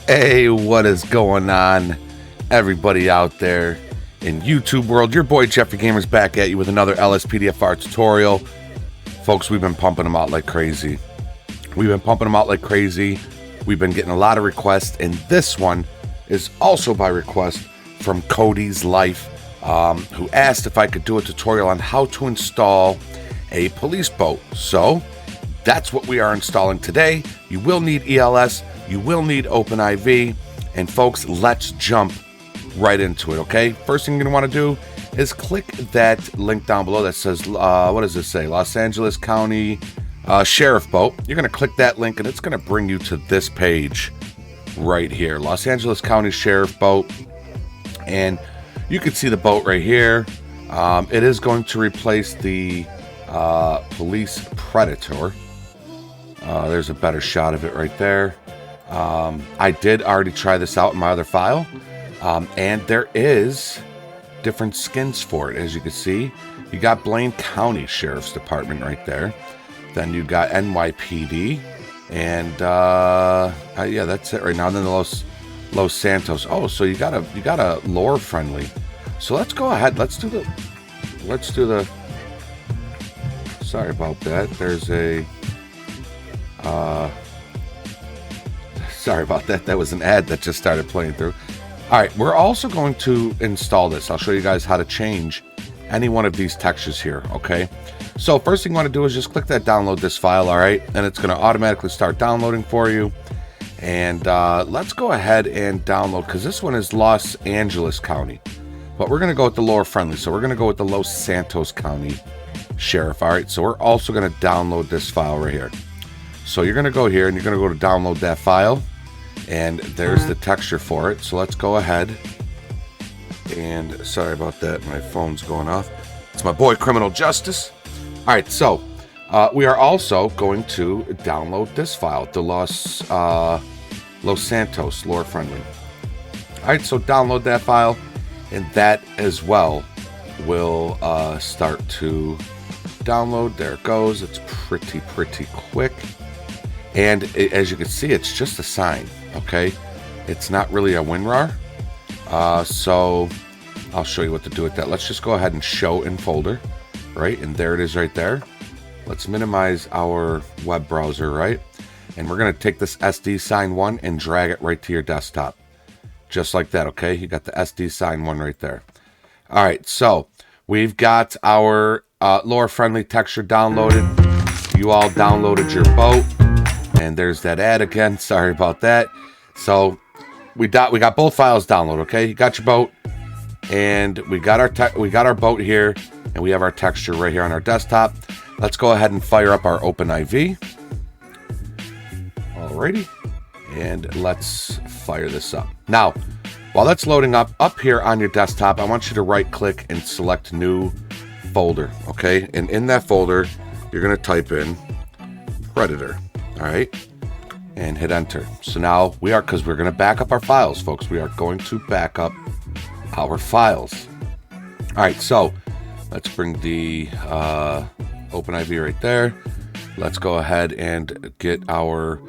Hey, what is going on, everybody out there in YouTube world? Your boy Jeffrey Gamer's back at you with another LSPDFR tutorial. Folks, we've been pumping them out like crazy. We've been getting a lot of requests, and this one is also by request from Kodi's Life, who asked if I could do a tutorial on how to install a police boat. So that's what we are installing today. You will need ELS, you will need OpenIV, and folks, let's jump right into it, okay? First thing you're gonna wanna do is click that link down below that says, what does it say? Los Angeles County Sheriff Boat. You're gonna click that link and it's gonna bring you to this page right here, Los Angeles County Sheriff Boat. And you can see the boat right here. It is going to replace the Police Predator. There's a better shot of it right there. I did already try this out in my other file, and there is different skins for it. As you can see, you got Blaine County Sheriff's Department right there. Then you got NYPD, and yeah, that's it right now. And then the Los Santos. Oh, so you got a lore friendly. So let's go ahead. Let's do the. Sorry about that. There's a. Sorry about that. That was an ad that just started playing through. All right, we're also going to install this. I'll show you guys how to change any one of these textures here, okay? So first thing you want to do is just click that download this file, all right? And it's going to automatically start downloading for you. And let's go ahead and download, because this one is Los Angeles County. But we're going to go with the lore friendly. So we're going to go with the Los Santos County Sheriff, all right? So we're also going to download this file right here. So you're going to go here and you're going to go to download that file. And there's the texture for it. So let's go ahead. And sorry about that. My phone's going off. It's my boy Criminal Justice. All right. So we are also going to download this file, the Los Santos lore friendly. All right. So download that file. And that as well will start to download. There it goes. It's pretty quick. And as you can see, it's just a sign, okay? It's not really a WinRAR. So I'll show you what to do with that. Let's just go ahead and show in folder, right? And there it is right there. Let's minimize our web browser, right? And we're gonna take this SD sign one and drag it right to your desktop. Just like that, okay? You got the SD sign one right there. All right, so we've got our lore-friendly texture downloaded. You all downloaded your boat. And there's that ad again. Sorry about that. So we got both files downloaded. Okay, you got your boat, and we got our boat here, and we have our texture right here on our desktop. Let's go ahead and fire up our OpenIV. Alrighty, and let's fire this up. Now, while that's loading up here on your desktop, I want you to right-click and select New Folder. Okay, and in that folder, you're gonna type in Predator. All right, and hit enter. So now because we're going to back up our files, folks. We are going to back up our files. All right, so let's bring the OpenIV right there. Let's go ahead and get our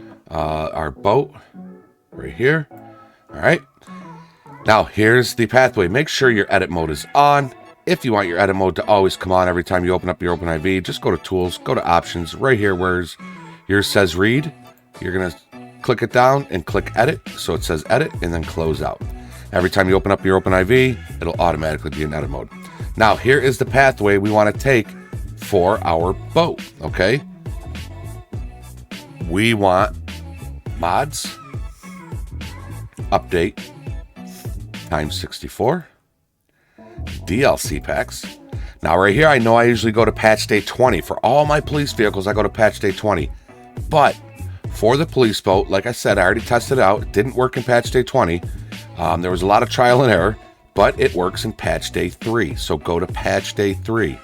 boat right here. All right, now here's the pathway. Make sure your edit mode is on. If you want your edit mode to always come on every time you open up your OpenIV, just go to Tools, go to Options, right here where's yours says Read. You're going to click it down and click Edit. So it says Edit and then Close Out. Every time you open up your OpenIV, it'll automatically be in edit mode. Now, here is the pathway we want to take for our boat, okay? We want mods, update, times 64, DLC packs. Now, right here, I know I usually go to patch day 20. For all my police vehicles, I go to patch day 20. But for the police boat, like I said, I already tested it out. It didn't work in patch day 20. There was a lot of trial and error, but it works in patch day 3. So go to patch day 3.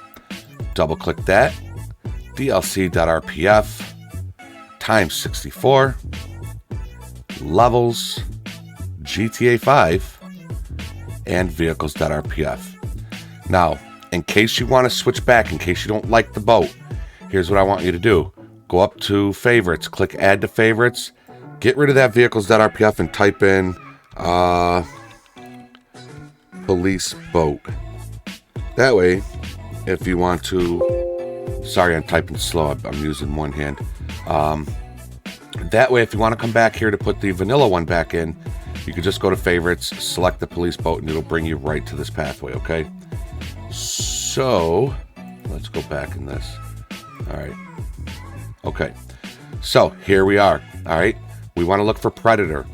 Double click that. DLC.rpf times 64. Levels. GTA 5. And vehicles.rpf. Now, in case you want to switch back, in case you don't like the boat, here's what I want you to do. Go up to favorites, click add to favorites, get rid of that vehicles.rpf and type in police boat. That way, if you want to, sorry, I'm typing slow. I'm using one hand. That way, if you want to come back here to put the vanilla one back in, you can just go to favorites, select the police boat, and it'll bring you right to this pathway, okay? So, let's go back in this. All right. Okay. So, here we are. All right. We want to look for Predator.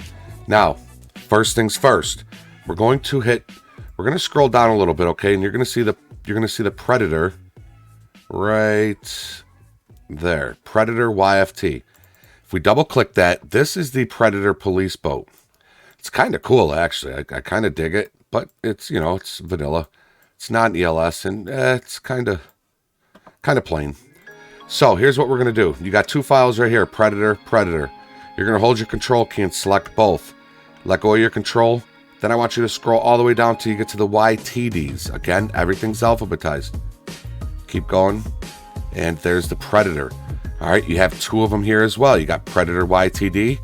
Now, first things first. We're going to scroll down a little bit, okay? And you're going to see the Predator right there. Predator YFT. If we double click that, this is the Predator Police Boat. It's kind of cool, actually. I kind of dig it, but it's, you know, it's vanilla. It's not an ELS, and it's kind of plain. So here's what we're going to do. You got two files right here, Predator, Predator. You're going to hold your control key and select both. Let go of your control. Then I want you to scroll all the way down till you get to the YTDs. Again, everything's alphabetized. Keep going. And there's the Predator. All right, you have two of them here as well. You got Predator YTD,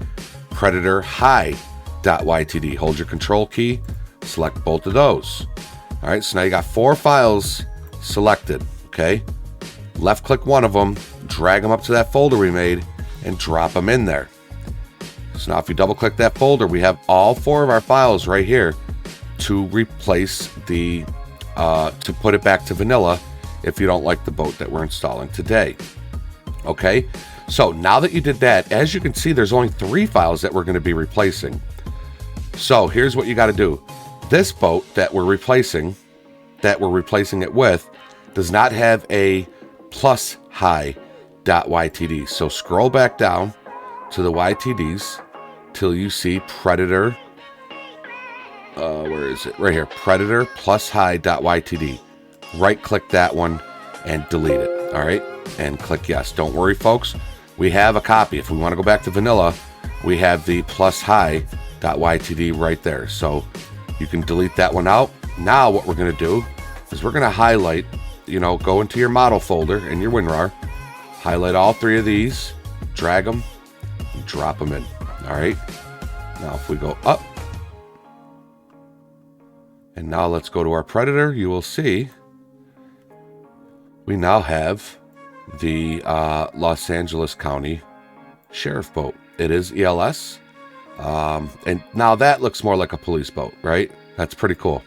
Predator High.YTD. Hold your control key, select both of those. All right, so now you got four files selected, okay? Left click one of them, drag them up to that folder we made, and drop them in there. So now if you double click that folder, we have all four of our files right here to replace the, to put it back to vanilla if you don't like the boat that we're installing today. Okay, so now that you did that, as you can see, there's only three files that we're going to be replacing. So here's what you got to do. This boat that we're replacing it with, does not have a plus high.ytd. So scroll back down to the YTDs till you see Predator. Where is it? Right here. Predator plus high.ytd. Right click that one and delete it. All right. And click yes. Don't worry, folks. We have a copy. If we want to go back to vanilla, we have the plus high.ytd right there. So you can delete that one out. Now what we're going to do is we're going to highlight, you know, go into your model folder in your WinRAR, highlight all three of these, drag them, and drop them in. All right. Now if we go up, and now let's go to our Predator, you will see we now have the Los Angeles County Sheriff Boat. It is ELS. And now that looks more like a police boat, right? That's pretty cool.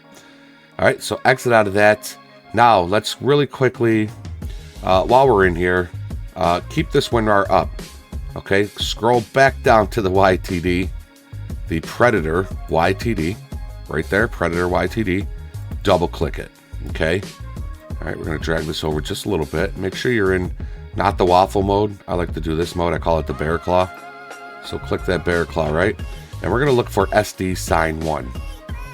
All right, so exit out of that. Now let's really quickly, while we're in here, keep this WinRAR up. Okay, scroll back down to the YTD, the Predator YTD, right there, Predator YTD. Double click it. Okay. All right, we're going to drag this over just a little bit. Make sure you're in not the waffle mode. I like to do this mode. I call it the bear claw. So click that bear claw, right? And we're going to look for SD sign 1.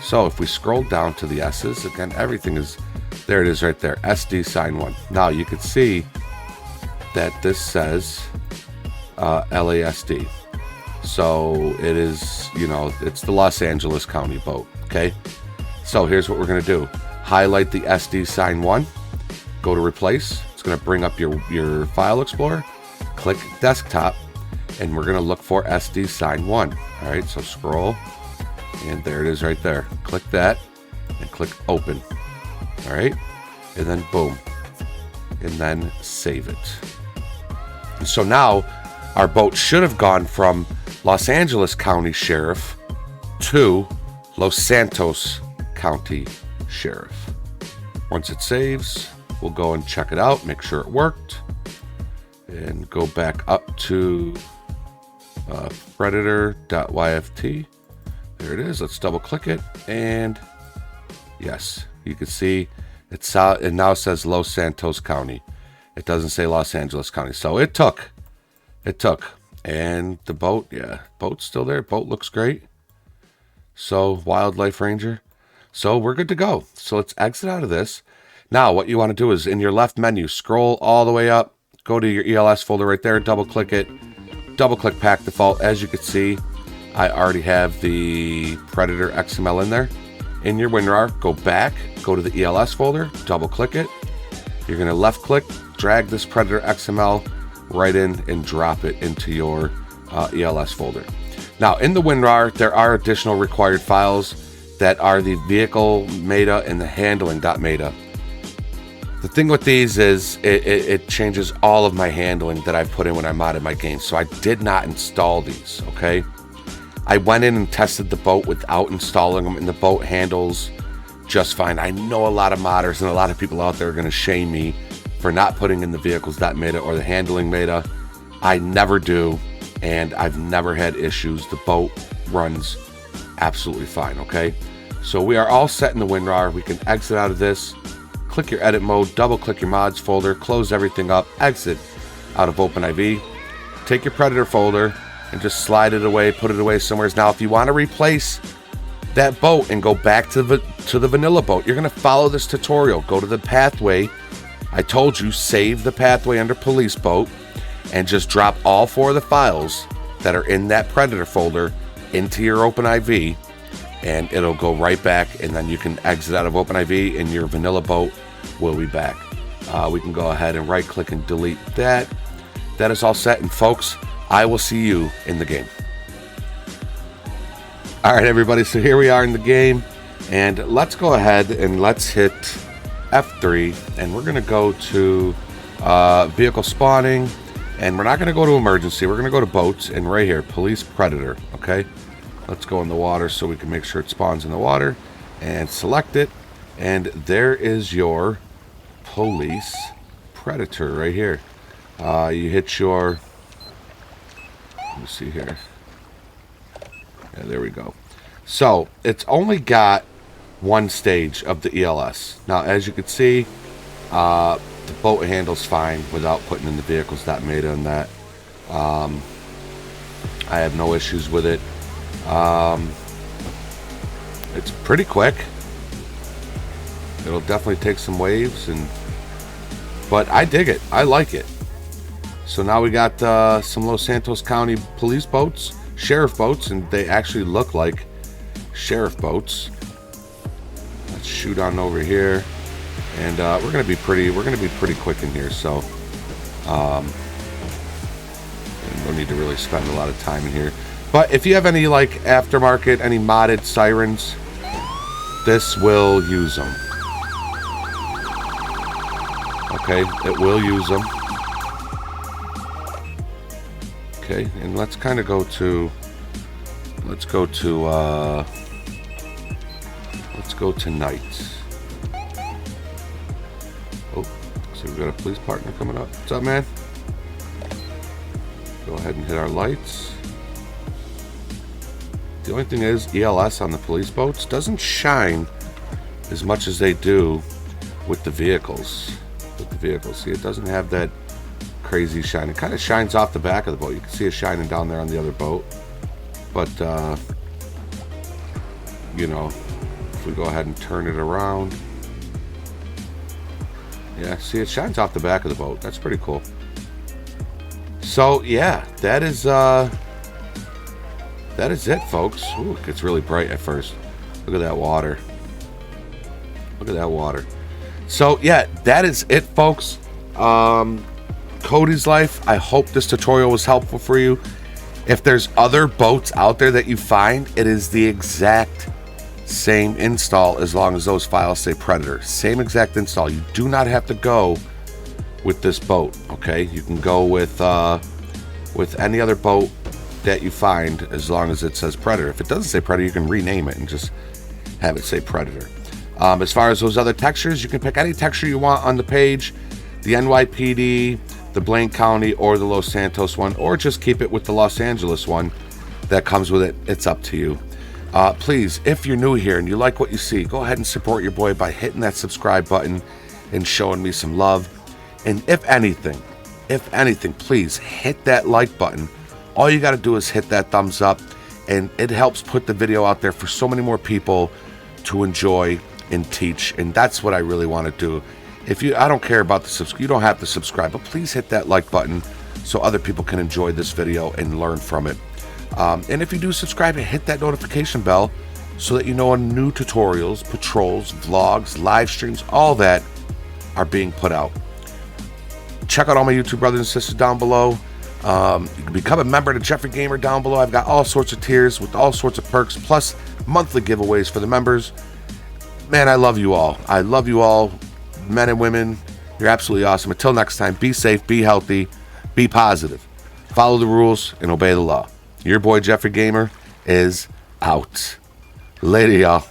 So if we scroll down to the S's, again, everything is, there it is right there, SD sign 1. Now you can see that this says LASD. So it is, you know, it's the Los Angeles County boat, okay? So here's what we're going to do. Highlight the SD sign 1, go to replace. It's going to bring up your file explorer, click desktop, and we're going to look for SD sign 1. All right, so scroll, and there it is right there. Click that and click open. All right, and then boom, and then save it. And so now our boat should have gone from Los Angeles County Sheriff to Los Santos County Sheriff. Once it saves, we'll go and check it out, make sure it worked, and go back up to predator.yft. There it is. Let's double click it, and yes, you can see it now says Los Santos County. It doesn't say Los Angeles County. So it took. And the boat, yeah, boat's still there. Boat looks great. So Wildlife Ranger. So we're good to go. So let's exit out of this. Now what you want to do is in your left menu, scroll all the way up, go to your ELS folder right there, double click it, double click Pack Default. As you can see, I already have the Predator XML in there. In your WinRAR, go back, go to the ELS folder, double click it. You're going to left click, drag this Predator XML right in and drop it into your ELS folder. Now, in the WinRAR, there are additional required files that are the vehicle meta and the handling.meta. The thing with these is it changes all of my handling that I put in when I modded my game. So I did not install these, okay? I went in and tested the boat without installing them, and the boat handles just fine. I know a lot of modders and a lot of people out there are going to shame me for not putting in the vehicles.meta or the handling meta. I never do, and I've never had issues. The boat runs absolutely fine, okay? So we are all set in the WinRAR. We can exit out of this. Click your edit mode, double click your mods folder, close everything up, exit out of OpenIV, take your Predator folder and just slide it away, put it away somewhere. Now, if you want to replace that boat and go back to the vanilla boat, you're going to follow this tutorial. Go to the pathway. I told you, save the pathway under Police Boat and just drop all 4 of the files that are in that Predator folder into your OpenIV, and it'll go right back, and then you can exit out of OpenIV and your vanilla boat will be back. We can go ahead and right click and delete that. That is all set, and folks, I will see you in the game. All right, everybody, so here we are in the game, and let's go ahead and let's hit F3, and we're going to go to vehicle spawning, and we're not going to go to emergency. We're going to go to boats, and right here, police Predator, okay? Let's go in the water so we can make sure it spawns in the water, and select it, and there is your police Predator right here. You hit your, let me see here. Yeah, there we go. So it's only got 1 stage of the ELS. Now, as you can see, the boat handles fine without putting in the vehicles.meta and that. I have no issues with it. It's pretty quick. It'll definitely take some waves, but I dig it. I like it. So now we got some Los Santos County police boats, sheriff boats, and they actually look like sheriff boats. Let's shoot on over here, and we're gonna be pretty quick in here. So no need to really spend a lot of time in here. But if you have any like aftermarket, any modded sirens, this will use them. Okay, it will use them. Okay, and let's kind of go to night. Oh, so we've got a police partner coming up. What's up, man? Go ahead and hit our lights. The only thing is, ELS on the police boats doesn't shine as much as they do with the vehicles. See, it doesn't have that crazy shine. It kind of shines off the back of the boat. You can see it shining down there on the other boat. But, you know, if we go ahead and turn it around. Yeah, see, it shines off the back of the boat. That's pretty cool. So, yeah, that is it, folks. Ooh, it gets really bright at first. Look at that water. Look at that water. So, yeah, that is it, folks. Kodi's Life. I hope this tutorial was helpful for you. If there's other boats out there that you find, it is the exact same install as long as those files say Predator. Same exact install. You do not have to go with this boat, okay? You can go with any other boat that you find as long as it says Predator. If it doesn't say Predator, you can rename it and just have it say Predator. As far as those other textures, you can pick any texture you want on the page. The NYPD, the Blaine County, or the Los Santos one, or just keep it with the Los Angeles one that comes with it. It's up to you. Please, if you're new here and you like what you see, go ahead and support your boy by hitting that subscribe button and showing me some love. And if anything, please hit that like button. All you got to do is hit that thumbs up, and it helps put the video out there for so many more people to enjoy and teach. And that's what I really want to do. I don't care about the subscribe. You don't have to subscribe, but please hit that like button so other people can enjoy this video and learn from it. And if you do subscribe, hit that notification bell so that you know when new tutorials, patrols, vlogs, live streams, all that are being put out. Check out all my YouTube brothers and sisters down below. You can become a member of the Jeffrey Gamer down below. I've got all sorts of tiers with all sorts of perks, plus monthly giveaways for the members. Man, I love you all. I love you all, men and women. You're absolutely awesome. Until next time, be safe, be healthy, be positive. Follow the rules and obey the law. Your boy Jeffrey Gamer is out. Later, y'all.